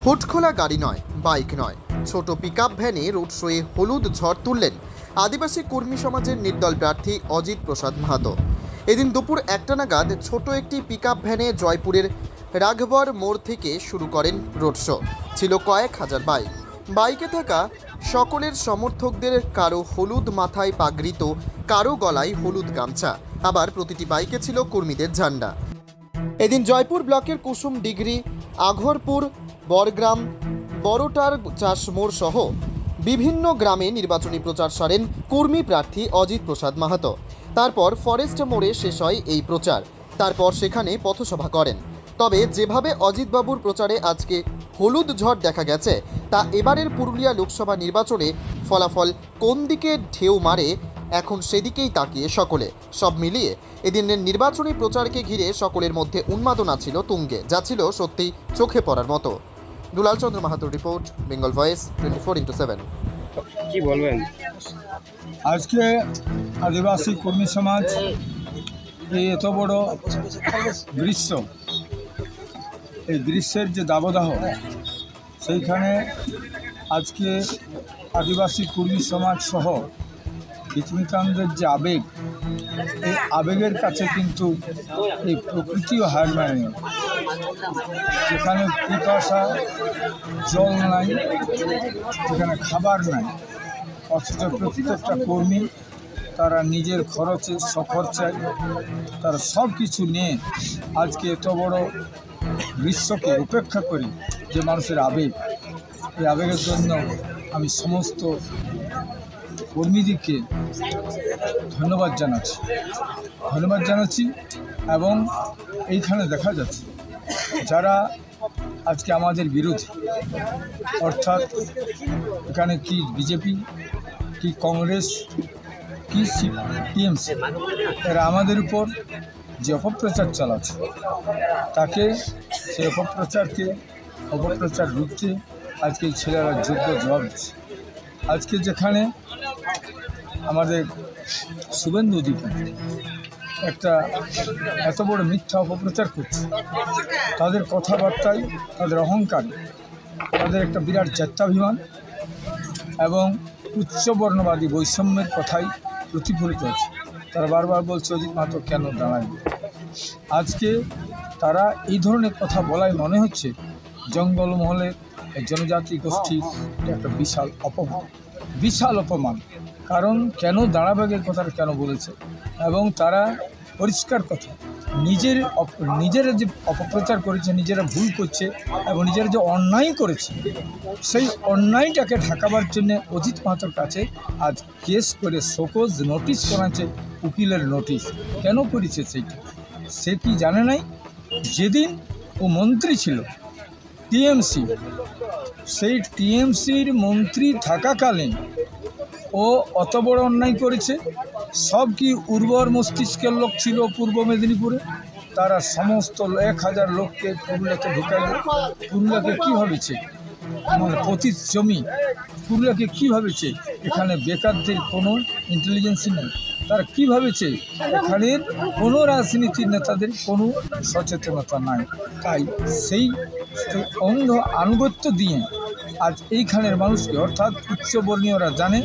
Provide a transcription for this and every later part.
হুটখোলা গাড়ি নয়, বাইক নয়, ছোট পিকআপ ভ্যানে রোড শোয়ে হলুদ ঝড় তুললেন আদিবাসী কর্মী সমাজের নির্দল প্রার্থী অজিত প্রসাদ মাহাতো। এদিন দুপুর 1টা নাগাদ ছোট একটি পিকআপ ভ্যানে জয়পুরের রাঘবর মোড় থেকে শুরু করেন রোড শো। ছিল কয়েক হাজার বাইক। বাইকে থাকা সকলের সমর্থকদের কারো হলুদ মাথায় পাগড়ি তো কারো গলায় হলুদ গামছা, আবার প্রতিটি বাইকে ছিল কর্মীদের ঝান্ডা। এদিন জয়পুর ব্লকের কুসুম ডিগ্রি, আঘরপুর, বরগ্রাম, বড়টার চাষ মোড় সহ বিভিন্ন গ্রামে নির্বাচনী প্রচার সারেন কর্মী প্রার্থী অজিত প্রসাদ মাহাতো। তারপর ফরেস্ট মোড়ে শেষ হয় এই প্রচার। তারপর সেখানে পথসভা করেন। তবে যেভাবে অজিতবাবুর প্রচারে আজকে হলুদ ঝড় দেখা গেছে, তা এবারের পুরুলিয়া লোকসভা নির্বাচনে ফলাফল কোন দিকে ঢেউ মারে এখন সেদিকেই তাকিয়ে সকলে। সব মিলিয়ে এদিনের নির্বাচনী প্রচারকে ঘিরে সকলের মধ্যে উন্মাদনা ছিল তুঙ্গে, যা ছিল সত্যি চোখে পড়ার মতো। দুলাল চন্দ্র মাহাতোর রিপোর্ট, বেঙ্গল ভয়েস 24x7। কি বলবেন? আজকে আদিবাসী কর্মী সমাজ এই এত বড় গ্রীষ্ম, এই গ্রীষ্মের যে দাবদাহ, সেইখানে আজকে আদিবাসী কর্মী সমাজ সহ পৃথিবীকান্তের যে আবেগ, এই আবেগের কাছে কিন্তু এই প্রকৃতিও হার মানেনি। যেখানে পিপাসা, জল নাই, যেখানে খাবার নাই, অথচ প্রত্যেকটা কর্মী তারা নিজের খরচে, স্বখরচায় তারা সব কিছু নিয়ে আজকে এত বড় গ্রীষ্মকে উপেক্ষা করি। যে মানুষের আবেগ, এই আবেগের জন্য আমি সমস্ত কর্মীদেরকে ধন্যবাদ জানাচ্ছি। এবং এইখানে দেখা যাচ্ছে যারা আজকে আমাদের বিরোধী, অর্থাৎ এখানে কি বিজেপি, কি কংগ্রেস, কি টিএমসি, এরা আমাদের উপর যে অপপ্রচার চালাচ্ছে, তাকে সেই অপপ্রচার রুখতে আজকে ছেলেরা যোগ্য জবাব দিচ্ছে। আজকে যেখানে আমাদের শুভেন্দু অধিকারী একটা এত বড় মিথ্যা অপপ্রচার করছে, তাদের কথাবার্তায়, তাদের অহংকারে, তাদের একটা বিরাট জাত্যাভিমান এবং উচ্চবর্ণবাদী বৈষম্যের কথাই প্রতিফলিত হচ্ছে। তারা বারবার বলছে অজিত মাহাতো কেন দাঁড়ায়। আজকে তারা এই ধরনের কথা বলায় মনে হচ্ছে জঙ্গলমহলের জনজাতি গোষ্ঠীর একটা বিশাল অপমান। কারণ কেন দাঁড়াবাগের কথাটা কেন বলেছে, এবং তারা পরিষ্কার কথা, নিজেরা যে অপপ্রচার করেছে, নিজেরা ভুল করছে এবং নিজেরা যে অন্যায় করেছে, সেই অন্যায়টাকে ঢাকাবার জন্য অজিত মাহাতোর কাছে আজ কেস করে শোকজ নোটিশ করাচ্ছে, উকিলের নোটিশ। কেন করেছে সেইটা সে কি জানে নাই? যেদিন ও মন্ত্রী ছিল টিএমসি, সেই টিএমসির মন্ত্রী থাকাকালীন ও অত বড় অন্যায় করেছে। সব কি উর্বর মস্তিষ্কের লোক ছিল পূর্ব মেদিনীপুরে? তারা সমস্ত 1000 লোককে পুরুলিয়াতে ঢুকাইল। পুরুলিয়াকে কী ভাবেছে মানে পতিত জমি? পুরুলিয়াকে কী ভাবেছে এখানে বেকারদের কোনো ইন্টেলিজেন্সই নেই? তারা কী ভাবেছে এখানের কোনো রাজনীতির নেতাদের কোনো সচেতনতা নাই? তাই সেই অন্ধ আনুগত্য দিয়ে আজ এইখানের মানুষকে, অর্থাৎ উচ্চবর্ণীয়রা জানে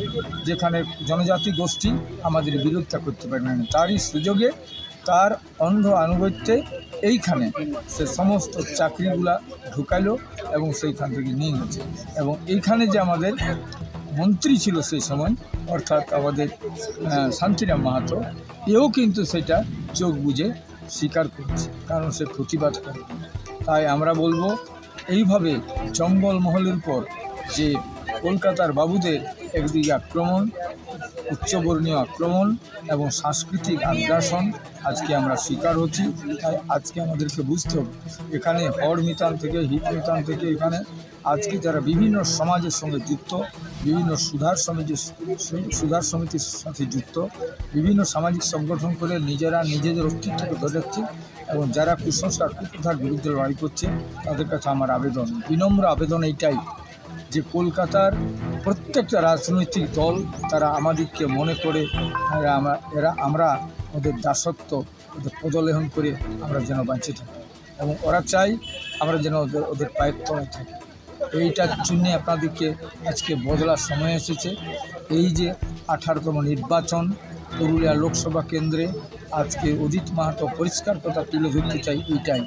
যেখানে জনজাতি গোষ্ঠী আমাদের বিরোধিতা করতে পারে না, তারই সুযোগে তার অন্ধ আনুগত্যে এইখানে সে সমস্ত চাকরিগুলা ঢুকাইল এবং সেইখান থেকে নিয়ে গেছে। এবং এইখানে যে আমাদের মন্ত্রী ছিল সেই সময়, অর্থাৎ আমাদের শান্তিরাম মাহাতো, এও কিন্তু সেটা চোখ বুজে স্বীকার করছে, কারণ সে প্রতিবাদ করে। তাই আমরা বলবো, এইভাবে জঙ্গলমহলের উপর যে কলকাতার বাবুদের একদিকে আক্রমণ, উচ্চবর্ণীয় আক্রমণ এবং সাংস্কৃতিক আগ্রাসন আজকে আমরা শিকার হচ্ছি। তাই আজকে আমাদেরকে বুঝতে হবে, এখানে হর মিতান থেকে হিট মিতান থেকে এখানে আজকে যারা বিভিন্ন সমাজের সঙ্গে যুক্ত, বিভিন্ন সুধার সমিতির সাথে যুক্ত, বিভিন্ন সামাজিক সংগঠন করে নিজেদের অস্তিত্বকে ধরে রাখছে এবং যারা কুসংস্কার কুপ্রথার বিরুদ্ধে লড়াই করছে, তাদের কাছে আমার আবেদন, বিনম্র আবেদন এইটাই যে কলকাতার প্রত্যেকটা রাজনৈতিক দল তারা আমাদেরকে মনে করে আমরা ওদের দাসত্ব, ওদের পদলেহন করে আমরা যেন বাঁচে থাকি, এবং ওরা চাই আমরা যেন ওদের পায়ের তলায় থাকি। এইটার জন্যে আপনাদেরকে আজকে বদলার সময় এসেছে। এই যে 18তম নির্বাচন পুরুলিয়া লোকসভা কেন্দ্রে আজকে অজিত মাহাতো পরিষ্কার কথা তুলে ধরতে চাই এইটাই,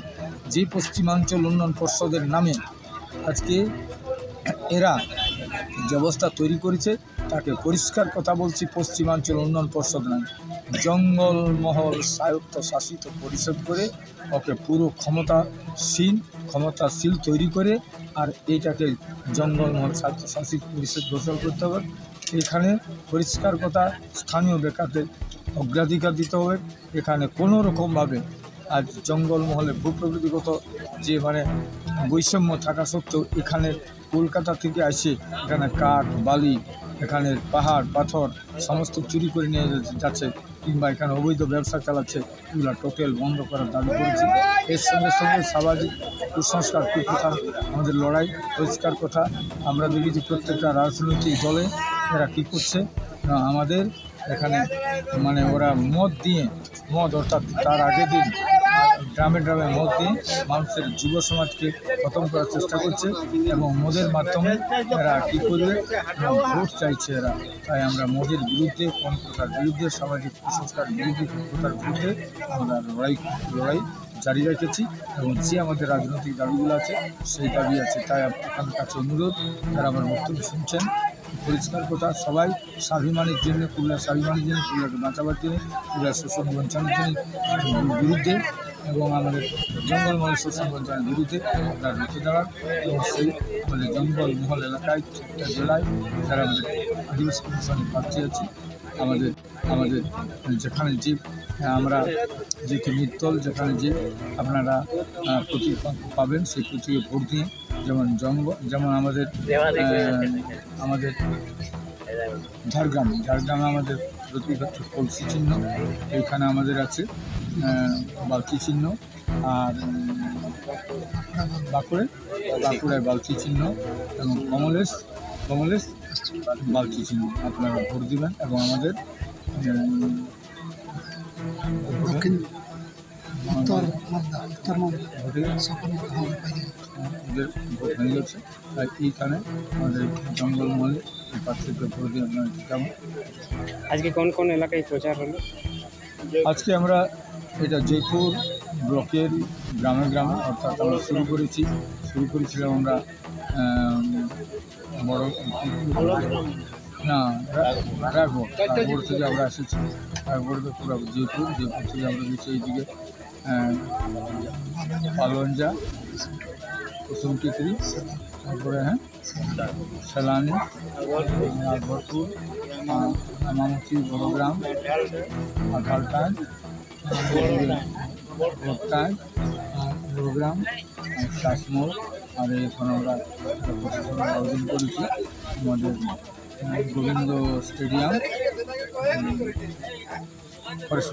যে পশ্চিমাঞ্চল উন্নয়ন পর্ষদের নামে আজকে এরা যে অবস্থা তৈরি করেছে তাকে পরিষ্কার কথা বলছি, পশ্চিমাঞ্চল উন্নয়ন পর্ষদ নয়, জঙ্গলমহল স্বায়ত্ত শাসিত পরিষদ করে ওকে পুরো ক্ষমতাশীল তৈরি করে আর এইটাকে জঙ্গলমহল স্বায়ত্ত শাসিত পরিষদ ঘোষণা করতে হবে। এখানে পরিষ্কার কথা স্থানীয় বেকারদের অগ্রাধিকার দিতে হবে। এখানে কোনো রকমভাবে আজ জঙ্গলমহলে ভূপ্রকৃতিগত যে বৈষম্য থাকা সত্ত্বেও এখানে কলকাতা থেকে আসে এখানে কাঠ বালি এখানে পাহাড় পাথর সমস্ত চুরি করে নিয়ে যাচ্ছে কিংবা এখানে অবৈধ ব্যবসা চালাচ্ছে, এগুলো টোটাল বন্ধ করার দাবি করেছি। এর সঙ্গে সঙ্গে সামাজিক কুসংস্কার কুপ্রথা আমাদের লড়াই পরিষ্কার কথা। আমরা দেখেছি প্রত্যেকটা রাজনৈতিক দলে এরা কী করছে, আমাদের এখানে ওরা মদ অর্থাৎ তার আগের দিন গ্রামে গ্রামে মদ দিয়ে মানুষের যুব সমাজকে খতম করার চেষ্টা করছে এবং মদের মাধ্যমে এরা কী করবে, ভোট চাইছে এরা। তাই আমরা মদের বিরুদ্ধে পন্থার বিরুদ্ধে সামাজিক কুসংস্কার বিরুদ্ধে কুপ্রথার বিরুদ্ধে আমরা লড়াই জারি রেখেছি এবং যে আমাদের রাজনৈতিক দাবিগুলো আছে সেই দাবি আছে। তাই আপনাদের কাছে অনুরোধ, যারা আমার বক্তব্য শুনছেন, পরিষ্কার কথা সবাই স্বাভিমানের জন্য পুরুলিয়ার স্বাভিমানের জন্য পুরুলিয়াকে বাঁচাবার জন্য পুরুলিয়ার শোষণ বঞ্চনের বিরুদ্ধে এবং আমাদের জঙ্গলমহল শোষণ বঞ্চনের বিরুদ্ধে আপনারা রুখে দাঁড়ান এবং সেই আমাদের জঙ্গলমহল এলাকায় একটা জেলায় যারা আমাদের আদিবাসী কমিশনে প্রার্থী আছে আমাদের যেখানে যে আমরা যে নির্দল যেখানে যে আপনারা প্রতীক পাবেন সেই প্রতীকে ভোট দিয়ে যেমন আমাদের ঝাড়গ্রামে আমাদের প্রতীক হচ্ছে কলসি চিহ্ন, এইখানে আমাদের আছে বালতি চিহ্ন, আর বাঁকুড়ায় বালতি চিহ্ন এবং কমলেশ বালতি চিহ্ন আপনারা ভোট দেবেন এবং আমাদের ভোট হয়ে গেছে। তাই এইখানে আমাদের জঙ্গলমহলে এই প্রার্থীকে ভোট দিয়ে আপনারা কেমন। আজকে কোন কোন এলাকায় প্রচার হলো? আজকে আমরা এটা জয়পুর ব্লকের গ্রামে অর্থাৎ আমরা শুরু করেছিলাম আমরা রায়গড় থেকে আমরা এসেছি, রায়গড় পুরো জয়পুর থেকে আমরা গেছি এইদিকে পালঞ্জা কুসুমটিকরি তারপরে সেলানি ভরপুর মামতি বড়গ্রাম ঘালটায় বড়গ্রাম কাশ্মীর আর এখন আমরা প্রশাসন আয়োজন করেছি আমাদের গোবিন্দ স্টেডিয়াম ফরেস্ট।